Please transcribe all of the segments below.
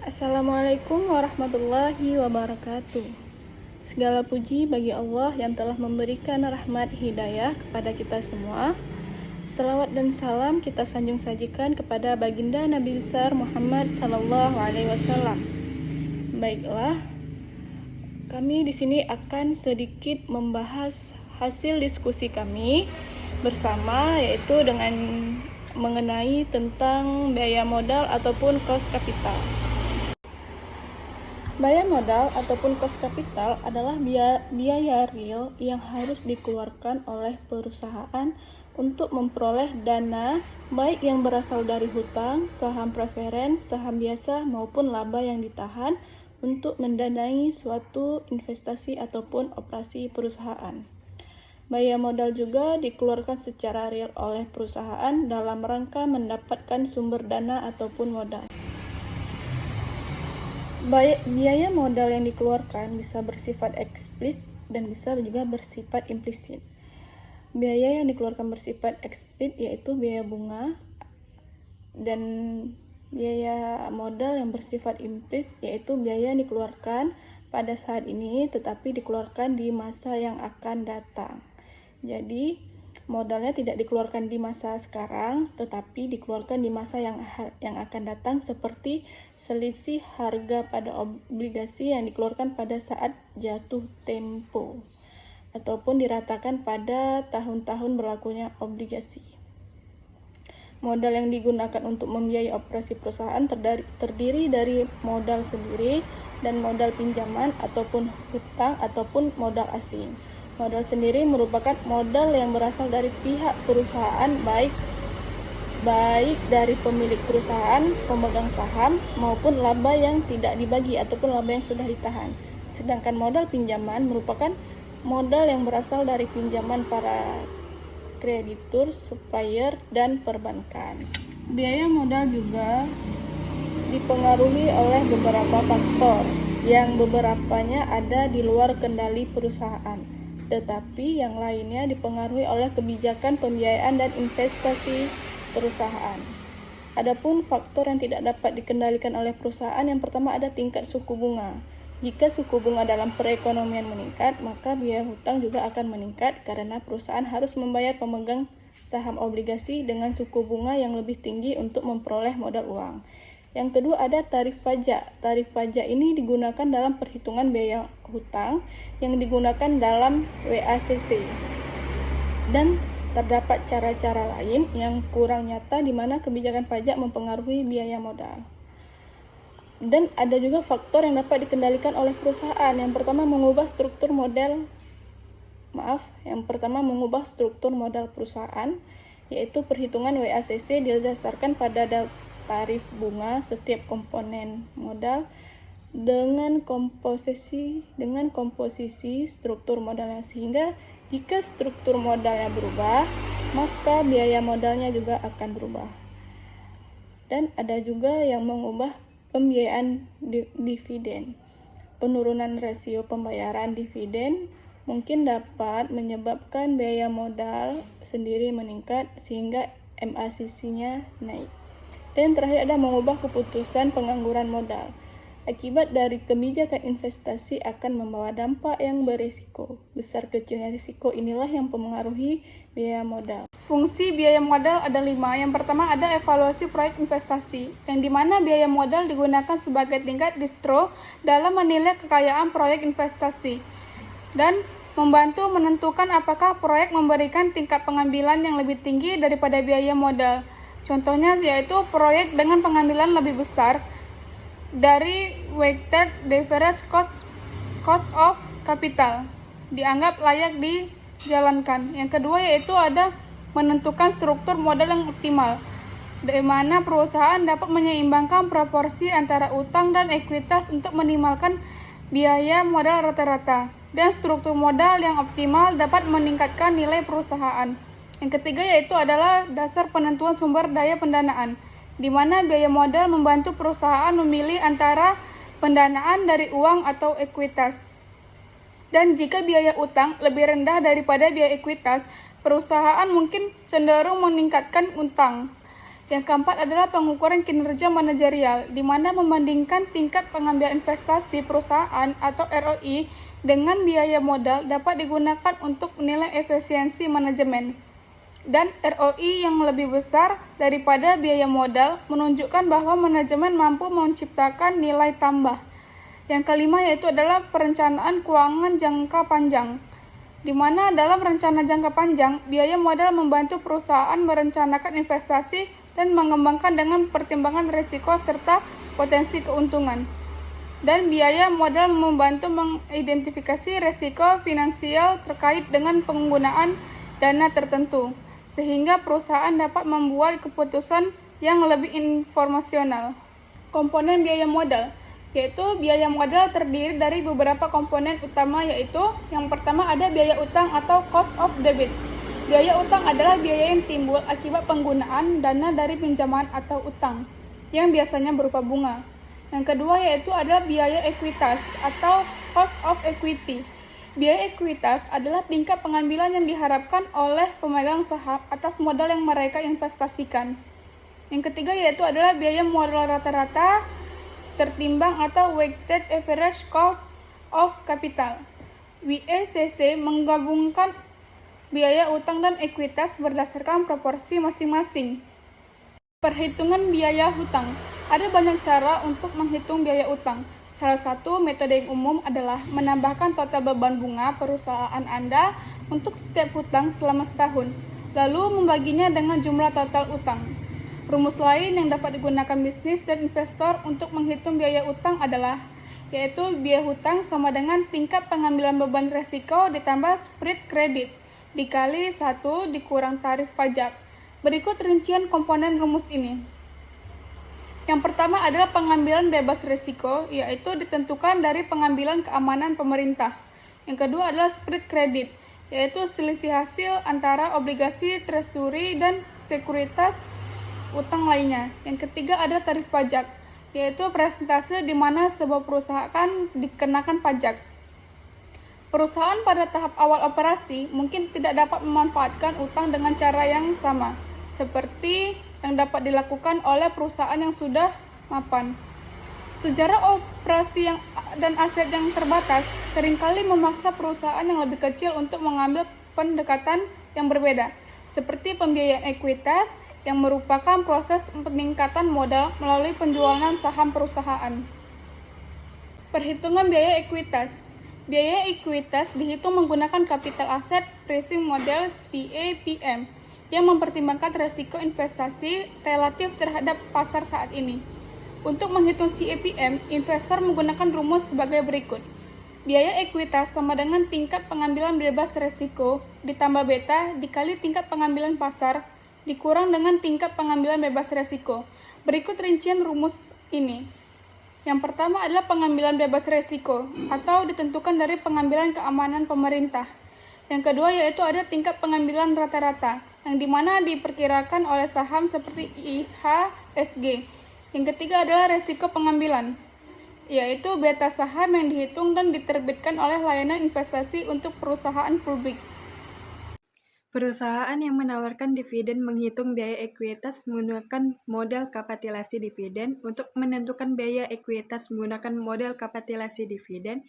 Assalamualaikum warahmatullahi wabarakatuh. Segala puji bagi Allah yang telah memberikan rahmat hidayah kepada kita semua. Selawat dan salam kita sanjung sajikan kepada baginda Nabi besar Muhammad sallallahu alaihi wasallam. Baiklah, kami di sini akan sedikit membahas hasil diskusi kami bersama, yaitu dengan mengenai tentang biaya modal ataupun cost capital. Biaya modal ataupun cost capital adalah biaya real yang harus dikeluarkan oleh perusahaan untuk memperoleh dana, baik yang berasal dari hutang, saham preferen, saham biasa, maupun laba yang ditahan untuk mendanai suatu investasi ataupun operasi perusahaan. Biaya modal juga dikeluarkan secara real oleh perusahaan dalam rangka mendapatkan sumber dana ataupun modal. Biaya modal yang dikeluarkan bisa bersifat eksplisit dan bisa juga bersifat implisit. Biaya yang dikeluarkan bersifat eksplisit yaitu biaya bunga, dan biaya modal yang bersifat implisit yaitu biaya yang dikeluarkan pada saat ini tetapi dikeluarkan di masa yang akan datang. Jadi modalnya tidak dikeluarkan di masa sekarang, tetapi dikeluarkan di masa yang akan datang, seperti selisih harga pada obligasi yang dikeluarkan pada saat jatuh tempo, ataupun diratakan pada tahun-tahun berlakunya obligasi. Modal yang digunakan untuk membiayai operasi perusahaan terdiri dari modal sendiri dan modal pinjaman ataupun hutang ataupun modal asing. Modal sendiri merupakan modal yang berasal dari pihak perusahaan, baik dari pemilik perusahaan, pemegang saham, maupun laba yang tidak dibagi ataupun laba yang sudah ditahan. Sedangkan modal pinjaman merupakan modal yang berasal dari pinjaman para kreditur, supplier, dan perbankan. Biaya modal juga dipengaruhi oleh beberapa faktor, yang beberapanya ada di luar kendali perusahaan, tetapi yang lainnya dipengaruhi oleh kebijakan pembiayaan dan investasi perusahaan. Adapun faktor yang tidak dapat dikendalikan oleh perusahaan, yang pertama ada tingkat suku bunga. Jika suku bunga dalam perekonomian meningkat, maka biaya hutang juga akan meningkat karena perusahaan harus membayar pemegang saham obligasi dengan suku bunga yang lebih tinggi untuk memperoleh modal uang. Yang kedua ada tarif pajak. Tarif pajak ini digunakan dalam perhitungan biaya hutang yang digunakan dalam WACC. Dan terdapat cara-cara lain yang kurang nyata di mana kebijakan pajak mempengaruhi biaya modal. Dan ada juga faktor yang dapat dikendalikan oleh perusahaan. Yang pertama mengubah struktur modal perusahaan, yaitu perhitungan WACC didasarkan pada tarif bunga setiap komponen modal dengan komposisi struktur modalnya, sehingga jika struktur modalnya berubah, maka biaya modalnya juga akan berubah. Dan ada juga yang mengubah pembiayaan dividen. Penurunan rasio pembayaran dividen mungkin dapat menyebabkan biaya modal sendiri meningkat sehingga MACC-nya naik. Dan terakhir ada mengubah keputusan pengangguran modal. Akibat dari kebijakan investasi akan membawa dampak yang berisiko. Besar kecilnya risiko inilah yang mempengaruhi biaya modal. Fungsi biaya modal ada 5. Yang pertama ada evaluasi proyek investasi, yang dimana biaya modal digunakan sebagai tingkat distro dalam menilai kekayaan proyek investasi dan membantu menentukan apakah proyek memberikan tingkat pengambilan yang lebih tinggi daripada biaya modal. Contohnya yaitu proyek dengan pengambilan lebih besar dari weighted average cost of capital dianggap layak dijalankan. Yang kedua yaitu ada menentukan struktur modal yang optimal, di mana perusahaan dapat menyeimbangkan proporsi antara utang dan ekuitas untuk minimalkan biaya modal rata-rata. Dan struktur modal yang optimal dapat meningkatkan nilai perusahaan. Yang ketiga yaitu adalah dasar penentuan sumber daya pendanaan, di mana biaya modal membantu perusahaan memilih antara pendanaan dari uang atau ekuitas. Dan jika biaya utang lebih rendah daripada biaya ekuitas, perusahaan mungkin cenderung meningkatkan utang. Yang keempat adalah pengukuran kinerja manajerial, di mana membandingkan tingkat pengambilan investasi perusahaan atau ROI dengan biaya modal dapat digunakan untuk menilai efisiensi manajemen. Dan ROI yang lebih besar daripada biaya modal menunjukkan bahwa manajemen mampu menciptakan nilai tambah. Yang kelima yaitu adalah perencanaan keuangan jangka panjang, di mana dalam rencana jangka panjang, biaya modal membantu perusahaan merencanakan investasi dan mengembangkan dengan pertimbangan risiko serta potensi keuntungan. Dan biaya modal membantu mengidentifikasi risiko finansial terkait dengan penggunaan dana tertentu, sehingga perusahaan dapat membuat keputusan yang lebih informasional. Komponen biaya modal, yaitu biaya modal terdiri dari beberapa komponen utama, yaitu yang pertama ada biaya utang atau cost of debit. Biaya utang adalah biaya yang timbul akibat penggunaan dana dari pinjaman atau utang, yang biasanya berupa bunga. Yang kedua yaitu adalah biaya ekuitas atau cost of equity. Biaya ekuitas adalah tingkat pengambilan yang diharapkan oleh pemegang saham atas modal yang mereka investasikan. Yang ketiga yaitu adalah biaya modal rata-rata tertimbang atau weighted average cost of capital. WACC menggabungkan biaya utang dan ekuitas berdasarkan proporsi masing-masing. Perhitungan biaya hutang. Ada banyak cara untuk menghitung biaya utang. Salah satu metode yang umum adalah menambahkan total beban bunga perusahaan Anda untuk setiap hutang selama setahun, lalu membaginya dengan jumlah total utang. Rumus lain yang dapat digunakan bisnis dan investor untuk menghitung biaya utang adalah yaitu biaya hutang sama dengan tingkat pengambilan beban resiko ditambah spread kredit dikali 1 dikurang tarif pajak. Berikut rincian komponen rumus ini. Yang pertama adalah pengambilan bebas risiko, yaitu ditentukan dari pengambilan keamanan pemerintah. Yang kedua adalah spread kredit, yaitu selisih hasil antara obligasi treasury dan sekuritas utang lainnya. Yang ketiga adalah tarif pajak, yaitu persentase di mana sebuah perusahaan dikenakan pajak. Perusahaan pada tahap awal operasi mungkin tidak dapat memanfaatkan utang dengan cara yang sama, seperti yang dapat dilakukan oleh perusahaan yang sudah mapan. Sejarah operasi dan aset yang terbatas seringkali memaksa perusahaan yang lebih kecil untuk mengambil pendekatan yang berbeda, seperti pembiayaan ekuitas yang merupakan proses peningkatan modal melalui penjualan saham perusahaan. Perhitungan biaya ekuitas. Biaya ekuitas dihitung menggunakan capital asset pricing model CAPM yang mempertimbangkan risiko investasi relatif terhadap pasar saat ini. Untuk menghitung CAPM, investor menggunakan rumus sebagai berikut. Biaya ekuitas sama dengan tingkat pengambilan bebas risiko ditambah beta dikali tingkat pengambilan pasar dikurang dengan tingkat pengambilan bebas risiko. Berikut rincian rumus ini. Yang pertama adalah pengambilan bebas risiko atau ditentukan dari pengambilan keamanan pemerintah. Yang kedua yaitu ada tingkat pengambilan rata-rata yang dimana diperkirakan oleh saham seperti IHSG. Yang ketiga adalah risiko pengambilan, yaitu beta saham yang dihitung dan diterbitkan oleh layanan investasi untuk perusahaan publik. Perusahaan yang menawarkan dividen menghitung biaya ekuitas menggunakan model kapitalisasi dividen. Untuk menentukan biaya ekuitas menggunakan model kapitalisasi dividen,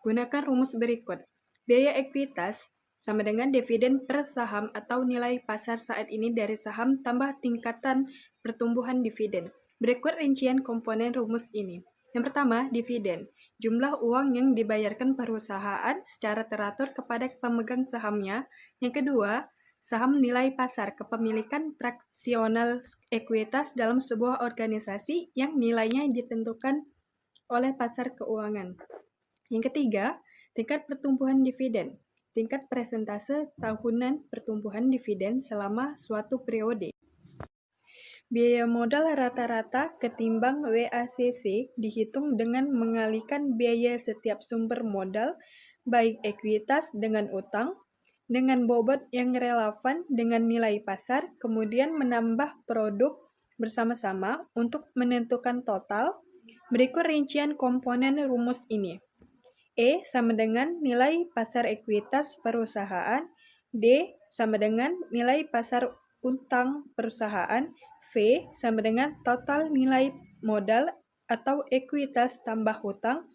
gunakan rumus berikut. Biaya ekuitas sama dengan dividen per saham atau nilai pasar saat ini dari saham tambah tingkatan pertumbuhan dividen. Berikut rincian komponen rumus ini. Yang pertama, dividen. Jumlah uang yang dibayarkan perusahaan secara teratur kepada pemegang sahamnya. Yang kedua, saham nilai pasar, kepemilikan fraksional ekuitas dalam sebuah organisasi yang nilainya ditentukan oleh pasar keuangan. Yang ketiga, tingkat pertumbuhan dividen, tingkat persentase tahunan pertumbuhan dividen selama suatu periode. Biaya modal rata-rata ketimbang WACC dihitung dengan mengalihkan biaya setiap sumber modal, baik ekuitas dengan utang, dengan bobot yang relevan dengan nilai pasar, kemudian menambah produk bersama-sama untuk menentukan total. Berikut rincian komponen rumus ini. E sama dengan nilai pasar ekuitas perusahaan, D sama dengan nilai pasar utang perusahaan, V sama dengan total nilai modal atau ekuitas tambah hutang,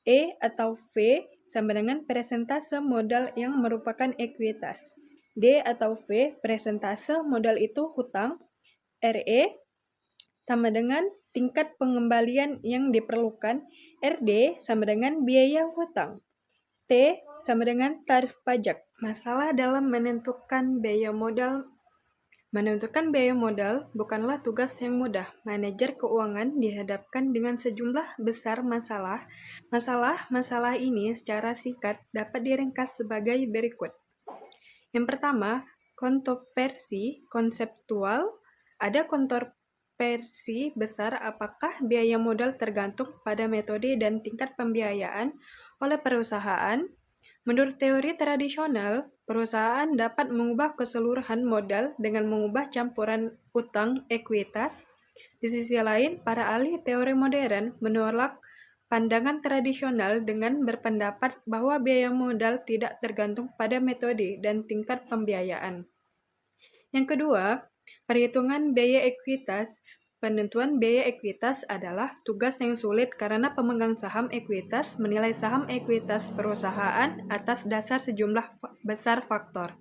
E atau V sama dengan persentase modal yang merupakan ekuitas, D atau V persentase modal itu hutang, RE sama dengan tingkat pengembalian yang diperlukan, RD sama dengan biaya hutang, T sama dengan tarif pajak. Masalah dalam menentukan biaya modal. Menentukan biaya modal bukanlah tugas yang mudah. Manajer keuangan dihadapkan dengan sejumlah besar masalah. Masalah ini secara singkat dapat diringkas sebagai berikut. Yang pertama, kontroversi konseptual. Ada kontroversi besar apakah biaya modal tergantung pada metode dan tingkat pembiayaan oleh perusahaan. Menurut teori tradisional, perusahaan dapat mengubah keseluruhan modal dengan mengubah campuran utang ekuitas. Di sisi lain, para ahli teori modern menolak pandangan tradisional dengan berpendapat bahwa biaya modal tidak tergantung pada metode dan tingkat pembiayaan. Yang kedua, perhitungan biaya ekuitas. Penentuan biaya ekuitas adalah tugas yang sulit karena pemegang saham ekuitas menilai saham ekuitas perusahaan atas dasar sejumlah besar faktor,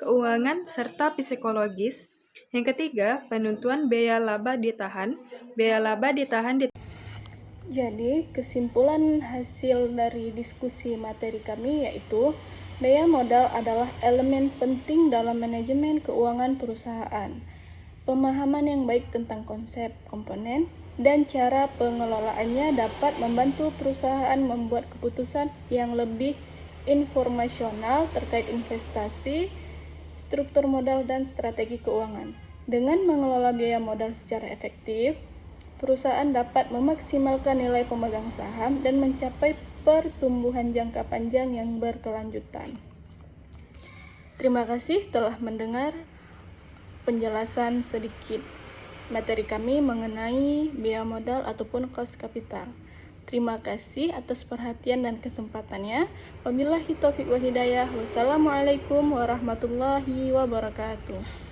keuangan, serta psikologis. Yang ketiga, penentuan biaya laba ditahan. Biaya laba ditahan Jadi, kesimpulan hasil dari diskusi materi kami yaitu biaya modal adalah elemen penting dalam manajemen keuangan perusahaan. Pemahaman yang baik tentang konsep, komponen, dan cara pengelolaannya dapat membantu perusahaan membuat keputusan yang lebih informasional terkait investasi, struktur modal, dan strategi keuangan. Dengan mengelola biaya modal secara efektif, perusahaan dapat memaksimalkan nilai pemegang saham dan mencapai pertumbuhan jangka panjang yang berkelanjutan. Terima kasih telah mendengar penjelasan sedikit materi kami mengenai biaya modal ataupun cost capital. Terima kasih atas perhatian dan kesempatannya. Wabillahi taufiq wal hidayah. Wassalamualaikum warahmatullahi wabarakatuh.